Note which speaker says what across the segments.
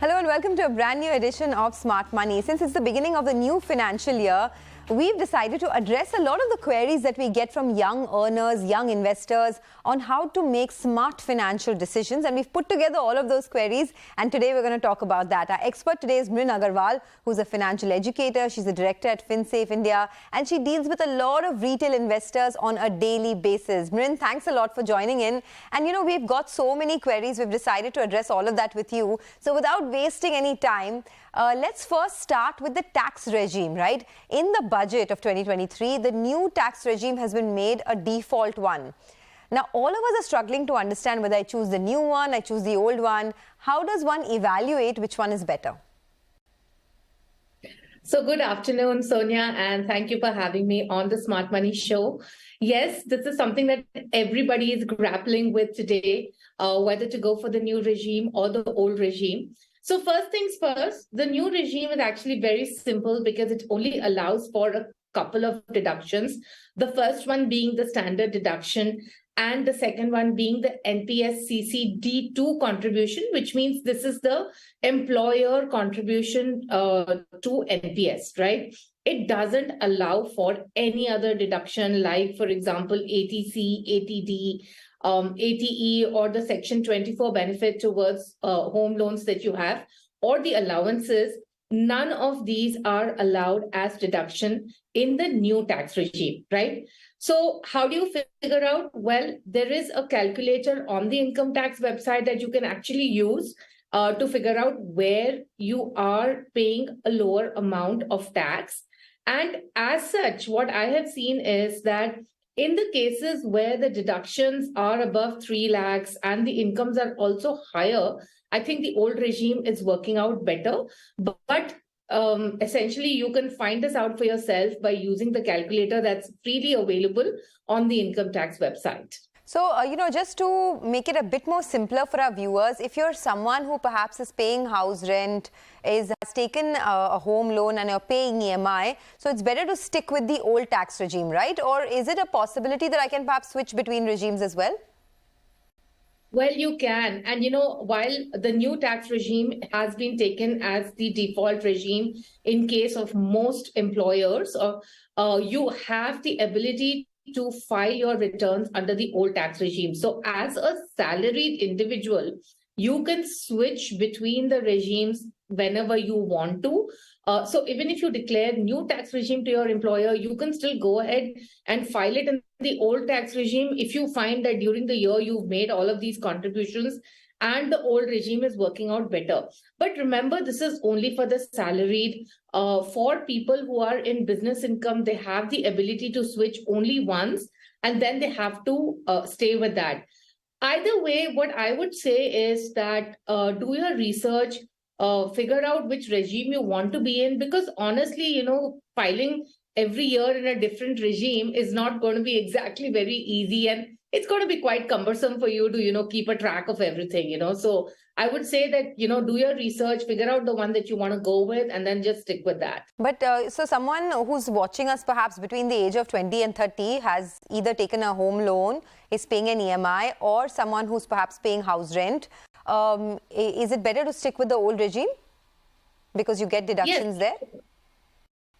Speaker 1: Hello and welcome to a brand new edition of Smart Money. Since it's the beginning of the new financial year, we've decided to address a lot of the queries that we get from young earners, young investors on how to make smart financial decisions. And we've put together all of those queries. And today we're going to talk about that. Our expert today is Mrin Agarwal, who's a financial educator. She's a director at Finsafe India. And she deals with a lot of retail investors on a daily basis. Mrin, thanks a lot for joining in. And you know, we've got so many queries. We've decided to address all of that with you. So without wasting any time, let's first start with the tax regime, right? In the budget of 2023, the new tax regime has been made a default one. Now, all of us are struggling to understand whether I choose the new one, I choose the old one. How does one evaluate which one is better?
Speaker 2: So good afternoon, Sonia, and thank you for having me on the Smart Money Show. Yes, this is something that everybody is grappling with today, whether to go for the new regime or the old regime. So first things first, the new regime is actually very simple because it only allows for a couple of deductions. The first one being the standard deduction and the second one being the NPS-CC D2 contribution, which means this is the employer contribution to NPS, right? It doesn't allow for any other deduction like, for example, ATC, ATD, ATE or the Section 24 benefit towards home loans that you have or the allowances. None of these are allowed as deduction in the new tax regime, right? So how do you figure out? Well, there is a calculator on the income tax website that you can actually use to figure out where you are paying a lower amount of tax. And as such, what I have seen is that in the cases where the deductions are above 3 lakhs and the incomes are also higher, I think the old regime is working out better. But essentially, you can find this out for yourself by using the calculator that's freely available on the income tax website.
Speaker 1: So, you know, just to make it a bit more simpler for our viewers, if you're someone who perhaps is paying house rent, has taken a home loan and you're paying EMI, so it's better to stick with the old tax regime, right? Or is it a possibility that I can perhaps switch between regimes as well?
Speaker 2: Well, you can. And, you know, while the new tax regime has been taken as the default regime in case of most employers, you have the ability to file your returns under the old tax regime. So as a salaried individual, you can switch between the regimes whenever you want to. So even if you declare new tax regime to your employer, you can still go ahead and file it in the old tax regime if you find that during the year you've made all of these contributions and the old regime is working out better. But remember, this is only for the salaried. For people who are in business income, they have the ability to switch only once, and then they have to stay with that. Either way, what I would say is that do your research, figure out which regime you want to be in, because honestly, you know, filing every year in a different regime is not going to be exactly very easy, and it's going to be quite cumbersome for you to, you know, keep a track of everything, you know. So I would say that, you know, do your research, figure out the one that you want to go with, and then just stick with that.
Speaker 1: But so someone who's watching us perhaps between the age of 20 and 30 has either taken a home loan, is paying an EMI, or someone who's perhaps paying house rent. Is it better to stick with the old regime because you get deductions there?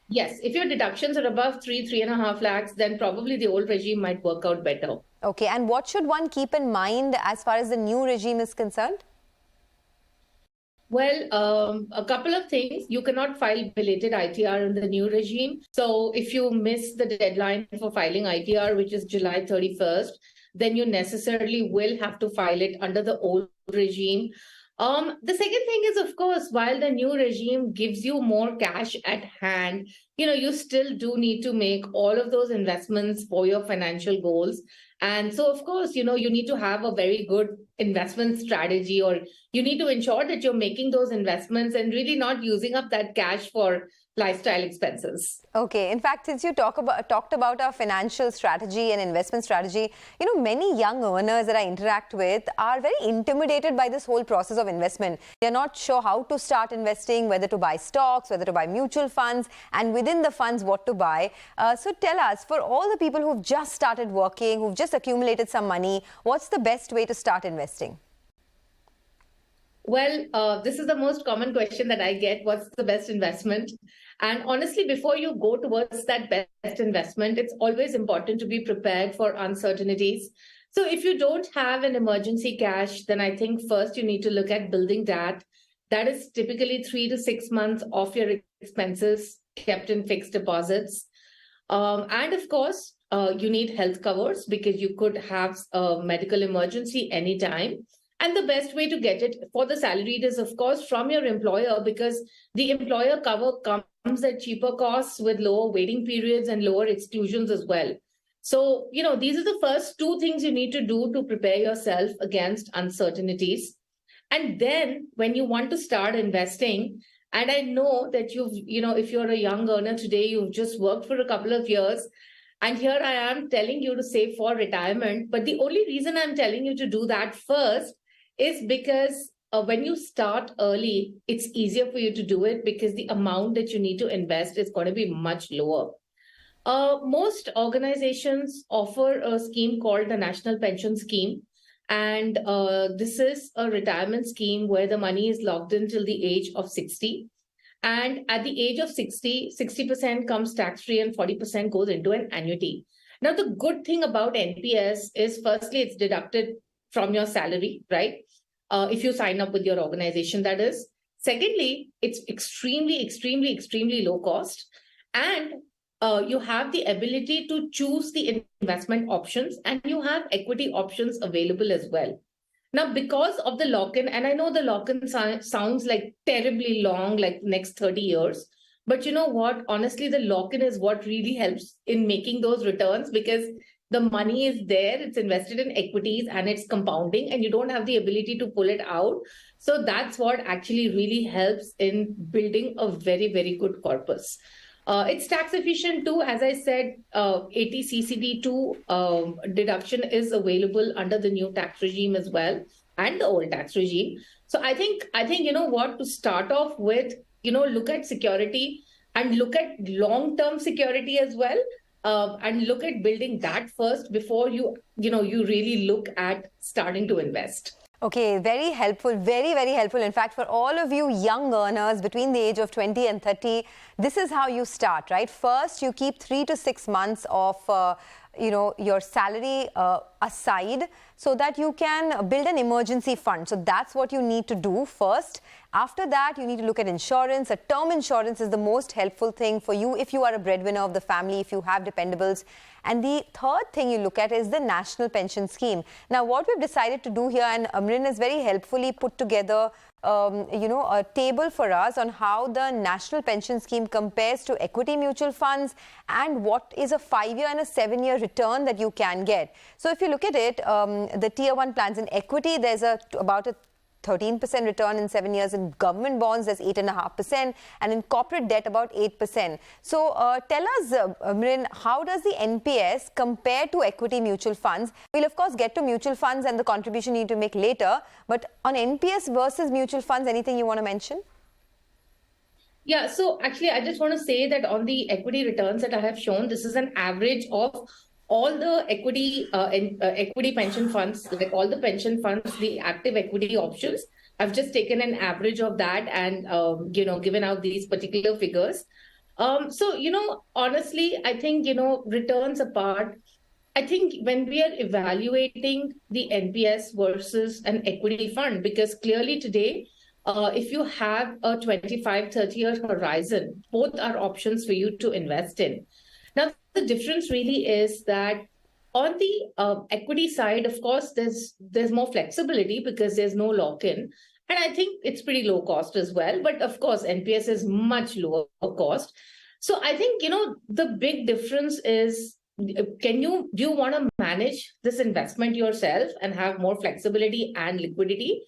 Speaker 2: Yes, if your deductions are above 3.5 lakhs, then probably the old regime might work out better.
Speaker 1: Okay, and what should one keep in mind as far as the new regime is concerned?
Speaker 2: Well, a couple of things. You cannot file belated ITR in the new regime. So if you miss the deadline for filing ITR, which is July 31st, then you necessarily will have to file it under the old regime. The second thing is, of course, while the new regime gives you more cash at hand, you know, you still do need to make all of those investments for your financial goals. And so, of course, you know, you need to have a very good investment strategy, or you need to ensure that you're making those investments and really not using up that cash for lifestyle expenses.
Speaker 1: Okay. In fact, since you talked about our financial strategy and investment strategy, you know, many young earners that I interact with are very intimidated by this whole process of investment. They're not sure how to start investing, whether to buy stocks, whether to buy mutual funds, and within the funds, what to buy. So tell us, for all the people who've just started working, who've just accumulated some money, what's the best way to start investing?
Speaker 2: This is the most common question that I get. What's the best investment? And honestly, before you go towards that best investment, it's always important to be prepared for uncertainties. So if you don't have an emergency cash, then I think first you need to look at building that. That is typically 3 to 6 months of your expenses kept in fixed deposits. And of course, you need health covers because you could have a medical emergency anytime. And the best way to get it for the salaried is, of course, from your employer, because the employer cover comes at cheaper costs with lower waiting periods and lower exclusions as well. So, these are the first two things you need to do to prepare yourself against uncertainties. And then when you want to start investing, and I know that if you're a young earner today, you've just worked for a couple of years, and here I am telling you to save for retirement. But the only reason I'm telling you to do that first is because when you start early, it's easier for you to do it because the amount that you need to invest is going to be much lower. Most organizations offer a scheme called the National Pension Scheme. And this is a retirement scheme where the money is locked in till the age of 60. And at the age of 60, 60% comes tax-free and 40% goes into an annuity. Now, the good thing about NPS is, firstly, it's deducted from your salary, right? If you sign up with your organization, that is. Secondly, it's extremely low cost. And you have the ability to choose the investment options, and you have equity options available as well. Now, because of the lock-in, and I know the lock-in sounds like terribly long, like next 30 years, but you know what? Honestly, the lock-in is what really helps in making those returns, because the money is there, it's invested in equities and it's compounding, and you don't have the ability to pull it out. So that's what actually really helps in building a very, very good corpus. It's tax efficient too. As I said, 80CCD2 deduction is available under the new tax regime as well, and the old tax regime. So I think, to start off with, look at security and look at long-term security as well. And look at building that first before you really look at starting to invest.
Speaker 1: Okay, very helpful, very, very helpful. In fact, for all of you young earners between the age of 20 and 30, this is how you start, right? First, you keep 3 to 6 months of, your salary aside so that you can build an emergency fund. So that's what you need to do first. After that, you need to look at insurance. A term insurance is the most helpful thing for you if you are a breadwinner of the family, if you have dependables. And the third thing you look at is the National Pension Scheme. Now, what we've decided to do here, and Mrin has very helpfully put together a table for us on how the National Pension Scheme compares to equity mutual funds and what is a 5-year and a 7-year return that you can get. So if you look at it, the tier 1 plans in equity, there's about a 13% return in 7 years. In government bonds, there's 8.5%, and in corporate debt, about 8%. So tell us, Mrin, how does the NPS compare to equity mutual funds? We'll, of course, get to mutual funds and the contribution you need to make later. But on NPS versus mutual funds, anything you want to mention?
Speaker 2: Yeah, so actually, I just want to say that on the equity returns that I have shown, this is an average of all the equity pension funds, like all the pension funds, the active equity options. I've just taken an average of that and, given out these particular figures. Honestly, I think, returns apart, I think when we are evaluating the NPS versus an equity fund, because clearly today, if you have a 25, 30-year horizon, both are options for you to invest in. Now, the difference really is that on the equity side, of course, there's more flexibility because there's no lock-in. And I think it's pretty low cost as well. But of course, NPS is much lower cost. So I think, the big difference is, do you want to manage this investment yourself and have more flexibility and liquidity?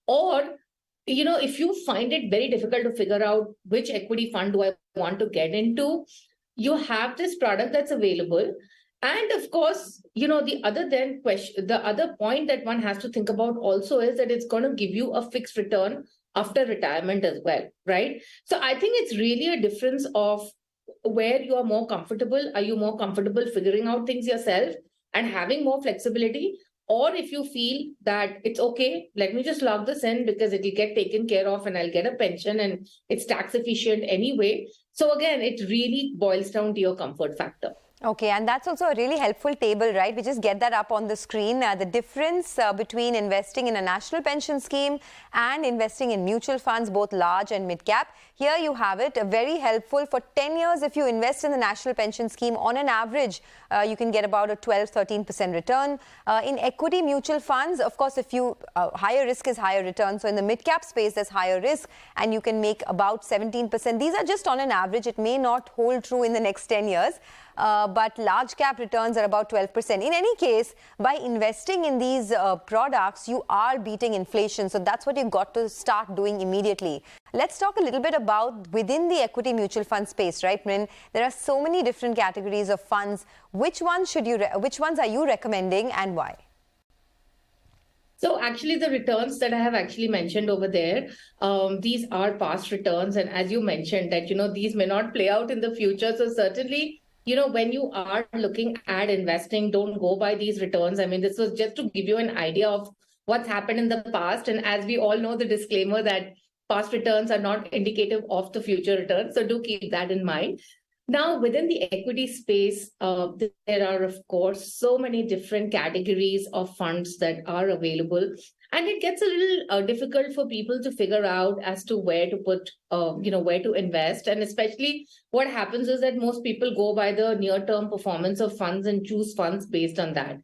Speaker 2: Or, if you find it very difficult to figure out which equity fund do I want to get into, you have this product that's available. And of course, the other point that one has to think about also is that it's going to give you a fixed return after retirement as well, right? So I think it's really a difference of where you are more comfortable. Are you more comfortable figuring out things yourself and having more flexibility? Or if you feel that it's okay, let me just log this in because it will get taken care of and I'll get a pension and it's tax efficient anyway. So again, it really boils down to your comfort factor.
Speaker 1: Okay, and that's also a really helpful table, right? We just get that up on the screen. The difference between investing in a national pension scheme and investing in mutual funds, both large and mid-cap. Here you have it, very helpful. For 10 years, if you invest in the national pension scheme, on an average, you can get about a 12-13% return. In equity mutual funds, of course, if you higher risk is higher return. So in the mid-cap space, there's higher risk, and you can make about 17%. These are just on an average. It may not hold true in the next 10 years. But large cap returns are about 12%. In any case, by investing in these products, you are beating inflation. So that's what you've got to start doing immediately. Let's talk a little bit about within the equity mutual fund space, right, Mrin? There are so many different categories of funds. Which ones are you recommending and why?
Speaker 2: So actually the returns that I have actually mentioned over there, these are past returns. And as you mentioned that, these may not play out in the future. So certainly, when you are looking at investing, don't go by these returns. I mean, this was just to give you an idea of what's happened in the past. And as we all know, the disclaimer that past returns are not indicative of the future returns. So do keep that in mind. Now, within the equity space, there are, of course, so many different categories of funds that are available. And it gets a little difficult for people to figure out as to where to put, where to invest. And especially what happens is that most people go by the near-term performance of funds and choose funds based on that.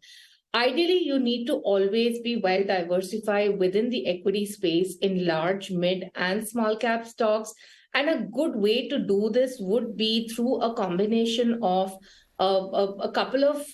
Speaker 2: Ideally, you need to always be well diversified within the equity space in large, mid, and small cap stocks. And a good way to do this would be through a combination of a couple of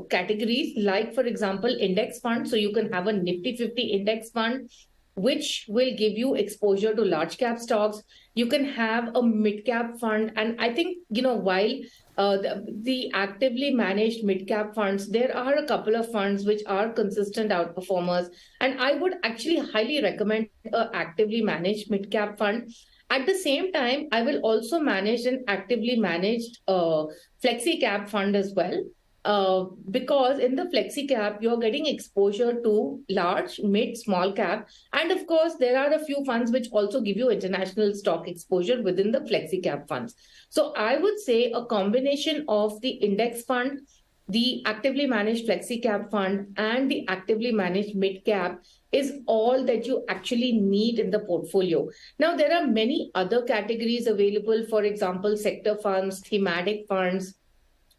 Speaker 2: categories, like, for example, index funds. So you can have a Nifty 50 index fund, which will give you exposure to large cap stocks. You can have a mid cap fund. And I think, while the actively managed mid cap funds, there are a couple of funds which are consistent outperformers. And I would actually highly recommend an actively managed mid cap fund. At the same time, I will also manage an actively managed flexi cap fund as well, because in the flexi cap, you're getting exposure to large, mid, small cap. And of course, there are a few funds which also give you international stock exposure within the flexi cap funds. So I would say a combination of the index fund, the actively managed flexi cap fund, and the actively managed mid cap is all that you actually need in the portfolio. Now, there are many other categories available, for example, sector funds, thematic funds.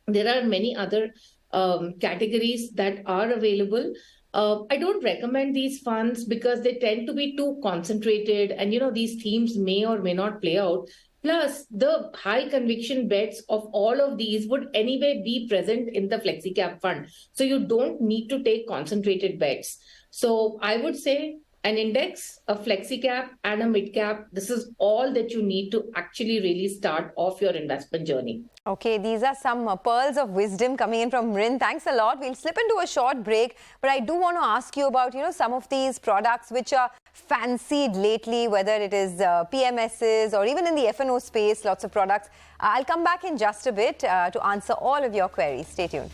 Speaker 2: There are many other categories that are available. I don't recommend these funds because they tend to be too concentrated, and these themes may or may not play out. Plus, the high conviction bets of all of these would anyway be present in the flexi cap fund. So you don't need to take concentrated bets. So I would say an index, a flexi cap, and a mid cap. This is all that you need to actually really start off your investment journey.
Speaker 1: Okay, these are some pearls of wisdom coming in from Mrin. Thanks a lot. We'll slip into a short break, but I do want to ask you about, some of these products which are fancied lately, whether it is PMSs or even in the F&O space, lots of products. I'll come back in just a bit to answer all of your queries. Stay tuned.